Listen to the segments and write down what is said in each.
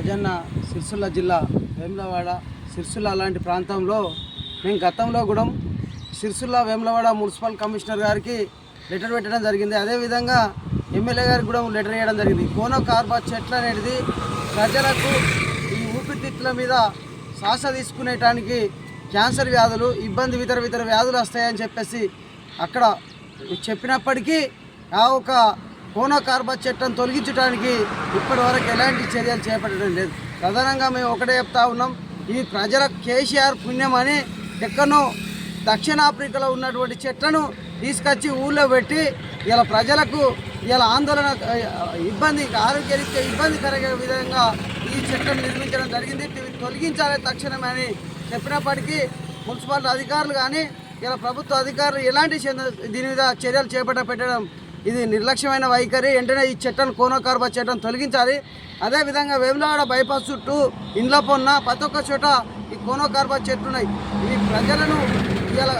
రాజన్న సిరిసిల్ల జిల్లా వేములవాడ సిరిసిల్ల అలాంటి ప్రాంతంలో మేము గతంలో కూడా సిరిసిల్ల వేములవాడ మున్సిపల్ కమిషనర్ గారికి లెటర్ పెట్టడం జరిగింది. అదేవిధంగా ఎమ్మెల్యే గారికి కూడా లెటర్ వేయడం జరిగింది. కోనో కార్బా చెట్లు అనేది ప్రజలకు ఈ ఊపిరితిత్తుల మీద శ్వాస తీసుకునేటానికి క్యాన్సర్ వ్యాధులు ఇతర వ్యాధులు వస్తాయని చెప్పేసి అక్కడ చెప్పినప్పటికీ ఆ ఒక కోనో కార్బా చెట్టును తొలగించడానికి ఇప్పటి వరకు ఎలాంటి చర్యలు చేపట్టడం లేదు. ప్రధానంగా మేము ఒకటే చెప్తా ఉన్నాం, ఈ ప్రజల కేసీఆర్ పుణ్యం అని ఎక్కడో దక్షిణాఫ్రికాలో ఉన్నటువంటి చెట్లను తీసుకొచ్చి ఊళ్ళో పెట్టి ఇలా ప్రజలకు ఇలా ఆందోళన ఆరోగ్యరీత్యా ఇబ్బంది కలిగే విధంగా ఈ చెట్లను నిర్మించడం జరిగింది. తొలగించాలి తక్షణమే అని చెప్పినప్పటికీ మున్సిపల్ అధికారులు కానీ ఇలా ప్రభుత్వ అధికారులు ఎలాంటి దీని మీద చర్యలు పెట్టడం ఇది నిర్లక్ష్యమైన వైఖరి. వెంటనే ఈ చెట్లను కోనో కార్బా చెట్లను తొలగించాలి. అదేవిధంగా వేములవాడ బైపాస్ చుట్టూ ఇండ్ల పొన్న ప్రతి ఒక్క చోట ఈ కోనో కార్బా చెట్లు ఉన్నాయి. ఈ ప్రజలను ఇలా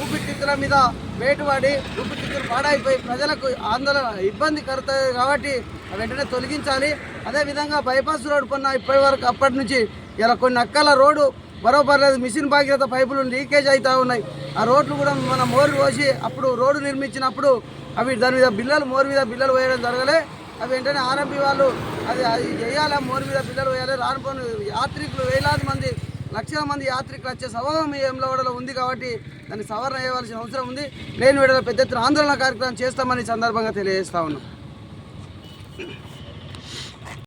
ఊపిరితిత్తుల మీద వేటుపడి ఊపిరితిత్తులు పాడైపోయి ప్రజలకు ఆందోళన ఇబ్బంది కలుగుతాయి కాబట్టి వెంటనే తొలగించాలి. అదేవిధంగా బైపాస్ రోడ్డు పొన్న ఇప్పటి వరకు అప్పటి నుంచి ఇలా కొన్ని అక్కల రోడ్డు బరోబర్ లేదు, మిషన్ భాగీరథ పైపులు లీకేజ్ అవుతూ ఉన్నాయి. ఆ రోడ్లు కూడా మన మోరు పోసి అప్పుడు రోడ్డు నిర్మించినప్పుడు అవి దాని మీద మోరు మీద బిల్లలు వేయడం జరగలే. అవి వెంటనే ఆర్ఎంపీ వాళ్ళు అది చేయాలి, మోరు మీద బిల్లలు వేయాలి. రానుపోని యాత్రికులు వేలాది మంది లక్షల మంది యాత్రికులు వచ్చే స్వభావం ఈ వేములవాడలో ఉంది కాబట్టి దాన్ని సవరణ చేయవలసిన అవసరం ఉంది. లేని వేళలో పెద్ద ఎత్తున ఆందోళన కార్యక్రమం చేస్తామని సందర్భంగా తెలియజేస్తా ఉన్నాం.